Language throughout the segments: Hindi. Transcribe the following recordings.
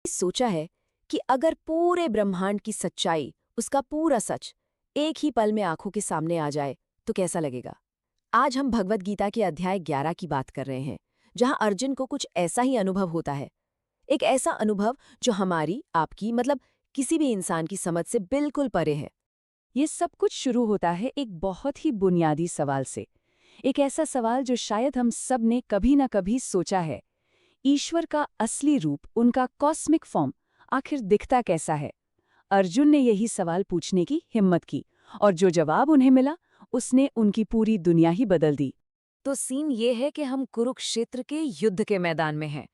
सोचा है कि अगर पूरे ब्रह्मांड की सच्चाई, उसका पूरा सच, एक ही पल में आंखों के सामने आ जाए तो कैसा लगेगा। आज हम भगवद गीता के अध्याय 11 की बात कर रहे हैं, जहां अर्जुन को कुछ ऐसा ही अनुभव होता है। एक ऐसा अनुभव जो हमारी, आपकी, मतलब किसी भी इंसान की समझ से बिल्कुल परे है। ये सब कुछ शुरू होता है एक बहुत ही बुनियादी सवाल से। एक ऐसा सवाल जो शायद हम सब ने कभी न कभी सोचा है। ईश्वर का असली रूप, उनका कॉस्मिक फॉर्म, आखिर दिखता कैसा है? अर्जुन ने यही सवाल पूछने की हिम्मत की, और जो जवाब उन्हें मिला, उसने उनकी पूरी दुनिया ही बदल दी। तो सीन ये है कि हम कुरुक्षेत्र के युद्ध के मैदान में हैं।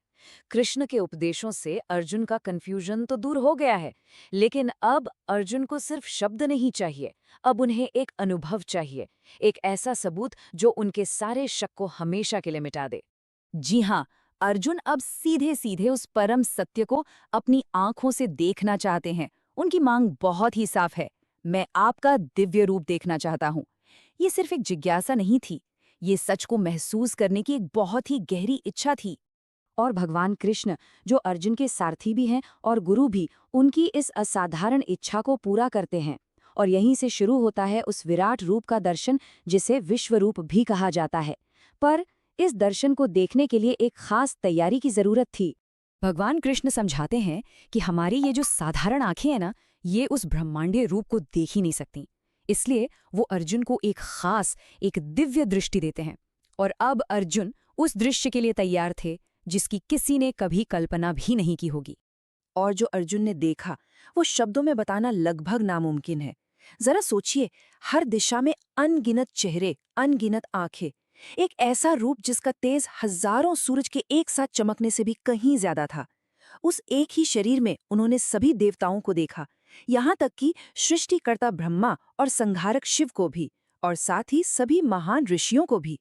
कृष्ण के उपदेशों से अर्जुन का कंफ्यूजन तो दूर हो गया है, लेकिन अब अर्जुन को सिर्फ शब्द नहीं चाहिए, अब उन्हें एक अनुभव चाहिए, एक ऐसा सबूत जो उनके सारे शक को हमेशा के लिए मिटा दे। जी हाँ, अर्जुन अब सीधे सीधे उस परम सत्य को अपनी आंखों से देखना चाहते हैं। उनकी मांग बहुत ही साफ है, मैं आपका दिव्य रूप देखना चाहता हूँ। ये सिर्फ एक जिज्ञासा नहीं थी, ये सच को महसूस करने की एक बहुत ही गहरी इच्छा थी। और भगवान कृष्ण, जो अर्जुन के सारथी भी हैं और गुरु भी, उनकी इस असाधारण इच्छा को पूरा करते हैं। और यहीं से शुरू होता है उस विराट रूप का दर्शन, जिसे विश्व रूप भी कहा जाता है। पर इस दर्शन को देखने के लिए एक खास तैयारी की जरूरत थी। भगवान कृष्ण समझाते हैं कि हमारी ये जो साधारण आंखें हैं ना, ये उस ब्रह्मांडीय रूप को देख ही नहीं सकती। इसलिए वो अर्जुन को एक खास, एक दिव्य दृष्टि देते हैं। और अब अर्जुन उस दृश्य के लिए तैयार थे, जिसकी किसी ने कभी कल्पना भी नहीं की होगी। और जो अर्जुन ने देखा, वो शब्दों में बताना लगभग नामुमकिन है। जरा सोचिए, हर दिशा में अनगिनत चेहरे, अनगिनत आंखें, एक ऐसा रूप जिसका तेज हजारों सूरज के एक साथ चमकने से भी कहीं ज्यादा था। उस एक ही शरीर में उन्होंने सभी देवताओं को देखा, यहाँ तक कि सृष्टिकर्ता ब्रह्मा और संहारक शिव को भी, और साथ ही सभी महान ऋषियों को भी।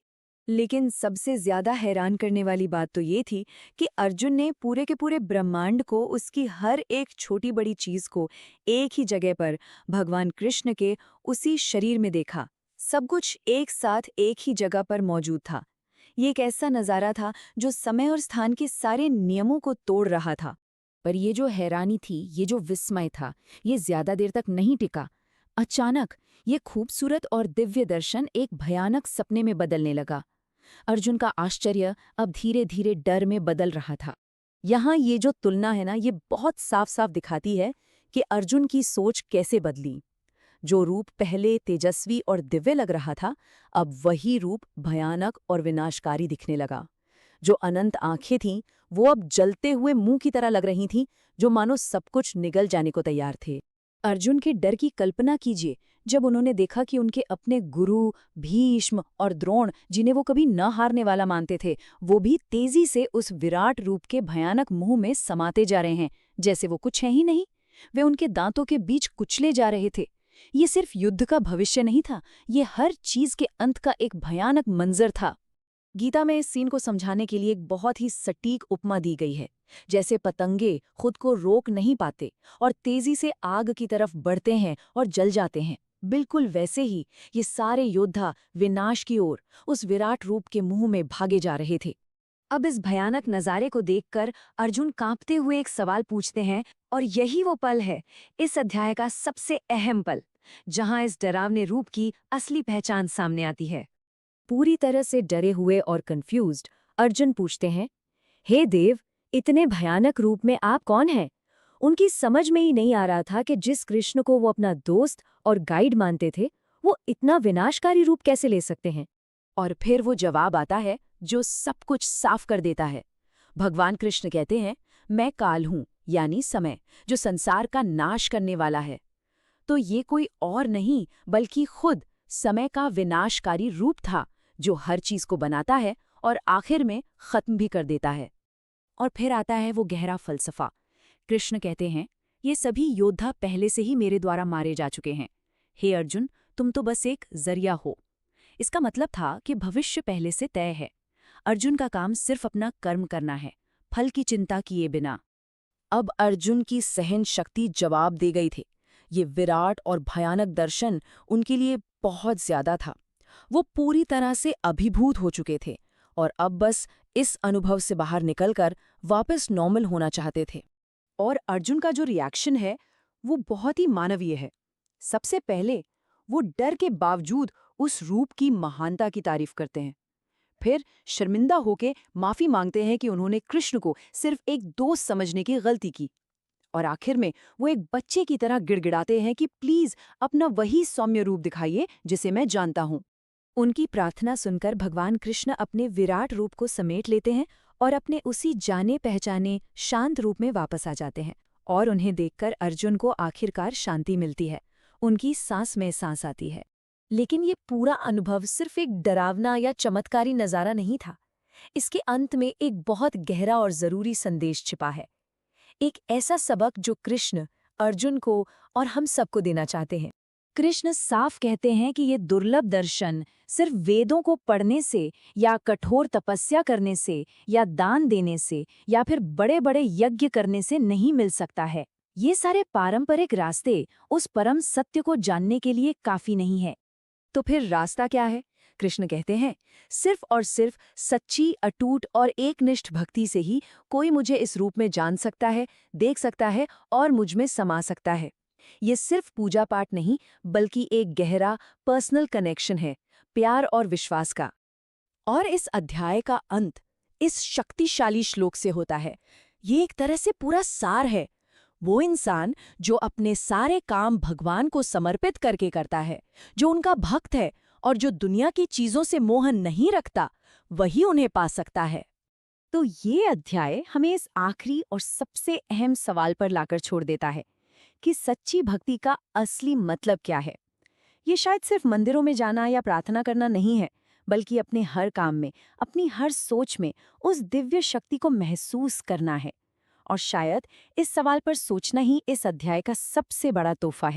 लेकिन सबसे ज्यादा हैरान करने वाली बात तो ये थी कि अर्जुन ने पूरे के पूरे ब्रह्मांड को, उसकी हर एक छोटी बड़ी चीज को एक ही जगह पर भगवान कृष्ण के उसी शरीर में देखा। सब कुछ एक साथ एक ही जगह पर मौजूद था। ये एक ऐसा नजारा था जो समय और स्थान के सारे नियमों को तोड़ रहा था। पर ये जो हैरानी थी, ये जो विस्मय था, ये ज्यादा देर तक नहीं टिका। अचानक ये खूबसूरत और दिव्य दर्शन एक भयानक सपने में बदलने लगा। अर्जुन का आश्चर्य अब धीरे धीरे डर में बदल रहा था। यहाँ ये जो तुलना है ना, ये बहुत साफ साफ दिखाती है कि अर्जुन की सोच कैसे बदली। जो रूप पहले तेजस्वी और दिव्य लग रहा था, अब वही रूप भयानक और विनाशकारी दिखने लगा। जो अनंत आंखें थीं, वो अब जलते हुए मुंह की तरह लग रही थीं, जो मानो सब कुछ निगल जाने को तैयार थे। अर्जुन के डर की कल्पना कीजिए, जब उन्होंने देखा कि उनके अपने गुरु भीष्म और द्रोण, जिन्हें वो कभी न हारने वाला मानते थे, वो भी तेजी से उस विराट रूप के भयानक मुंह में समाते जा रहे हैं, जैसे वो कुछ है ही नहीं। वे उनके दांतों के बीच कुचले जा रहे थे। ये सिर्फ युद्ध का भविष्य नहीं था, ये हर चीज के अंत का एक भयानक मंजर था। गीता में इस सीन को समझाने के लिए एक बहुत ही सटीक उपमा दी गई है। जैसे पतंगे खुद को रोक नहीं पाते और तेजी से आग की तरफ बढ़ते हैं और जल जाते हैं, बिल्कुल वैसे ही ये सारे योद्धा विनाश की ओर, उस विराट रूप के मुंह में भागे जा रहे थे। अब इस भयानक नजारे को देखकर अर्जुन कांपते हुए एक सवाल पूछते हैं, और यही वो पल है, इस अध्याय का सबसे अहम पल, जहां इस डरावने रूप की असली पहचान सामने आती है। पूरी तरह से डरे हुए और कंफ्यूज्ड अर्जुन पूछते हैं, हे देव, इतने भयानक रूप में आप कौन हैं? उनकी समझ में ही नहीं आ रहा था कि जिस कृष्ण को वो अपना दोस्त और गाइड मानते थे, वो इतना विनाशकारी रूप कैसे ले सकते हैं। और फिर वो जवाब आता है जो सब कुछ साफ कर देता है। भगवान कृष्ण कहते हैं, मैं काल हूं, यानी समय, जो संसार का नाश करने वाला है। तो ये कोई और नहीं बल्कि खुद समय का विनाशकारी रूप था, जो हर चीज को बनाता है और आखिर में खत्म भी कर देता है। और फिर आता है वो गहरा फलसफा। कृष्ण कहते हैं, ये सभी योद्धा पहले से ही मेरे द्वारा मारे जा चुके हैं। हे अर्जुन, तुम तो बस एक जरिया हो। इसका मतलब था कि भविष्य पहले से तय है। अर्जुन का काम सिर्फ अपना कर्म करना है, फल की चिंता किए बिना। अब अर्जुन की सहन शक्ति जवाब दे गई थी। ये विराट और भयानक दर्शन उनके लिए बहुत ज्यादा था। वो पूरी तरह से अभिभूत हो चुके थे और अब बस इस अनुभव से बाहर निकलकर वापस नॉर्मल होना चाहते थे। और अर्जुन का जो रिएक्शन है वो बहुत ही मानवीय है। सबसे पहले वो डर के बावजूद उस रूप की महानता की तारीफ करते हैं। फिर शर्मिंदा होके माफी मांगते हैं कि उन्होंने कृष्ण को सिर्फ एक दोस्त समझने की गलती की। और आखिर में वो एक बच्चे की तरह गिड़गिड़ाते हैं कि प्लीज अपना वही सौम्य रूप दिखाइए जिसे मैं जानता हूँ। उनकी प्रार्थना सुनकर भगवान कृष्ण अपने विराट रूप को समेट लेते हैं और अपने उसी जाने पहचाने शांत रूप में वापस आ जाते हैं। और उन्हें देखकर अर्जुन को आखिरकार शांति मिलती है, उनकी सांस में सांस आती है। लेकिन ये पूरा अनुभव सिर्फ एक डरावना या चमत्कारी नज़ारा नहीं था। इसके अंत में एक बहुत गहरा और ज़रूरी संदेश छिपा है। एक ऐसा सबक जो कृष्ण, अर्जुन को और हम सबको देना चाहते हैं। कृष्ण साफ कहते हैं कि ये दुर्लभ दर्शन सिर्फ वेदों को पढ़ने से या कठोर तपस्या करने से या दान देने से या फिर बड़े-बड़े यज्ञ करने से नहीं मिल सकता है। ये सारे पारंपरिक रास्ते उस परम सत्य को जानने के लिए काफी नहीं है। तो फिर रास्ता क्या है? कृष्ण कहते हैं, सिर्फ और सिर्फ सच्ची, अटूट और एकनिष्ठ भक्ति से ही कोई मुझे इस रूप में जान सकता है, देख सकता है और मुझ में समा सकता है। ये सिर्फ पूजा पाठ नहीं, बल्कि एक गहरा पर्सनल कनेक्शन है, प्यार और विश्वास का। और इस अध्याय का अंत इस शक्तिशाली श्लोक से होता है। ये एक तरह से पूरा सार है। वो इंसान जो अपने सारे काम भगवान को समर्पित करके करता है, जो उनका भक्त है और जो दुनिया की चीजों से मोह नहीं रखता, वही उन्हें पा सकता है। तो ये अध्याय हमें इस आखिरी और सबसे अहम सवाल पर लाकर छोड़ देता है कि सच्ची भक्ति का असली मतलब क्या है। ये शायद सिर्फ मंदिरों में जाना या प्रार्थना करना नहीं है, बल्कि अपने हर काम में, अपनी हर सोच में उस दिव्य शक्ति को महसूस करना है। और शायद इस सवाल पर सोचना ही इस अध्याय का सबसे बड़ा तोहफा है।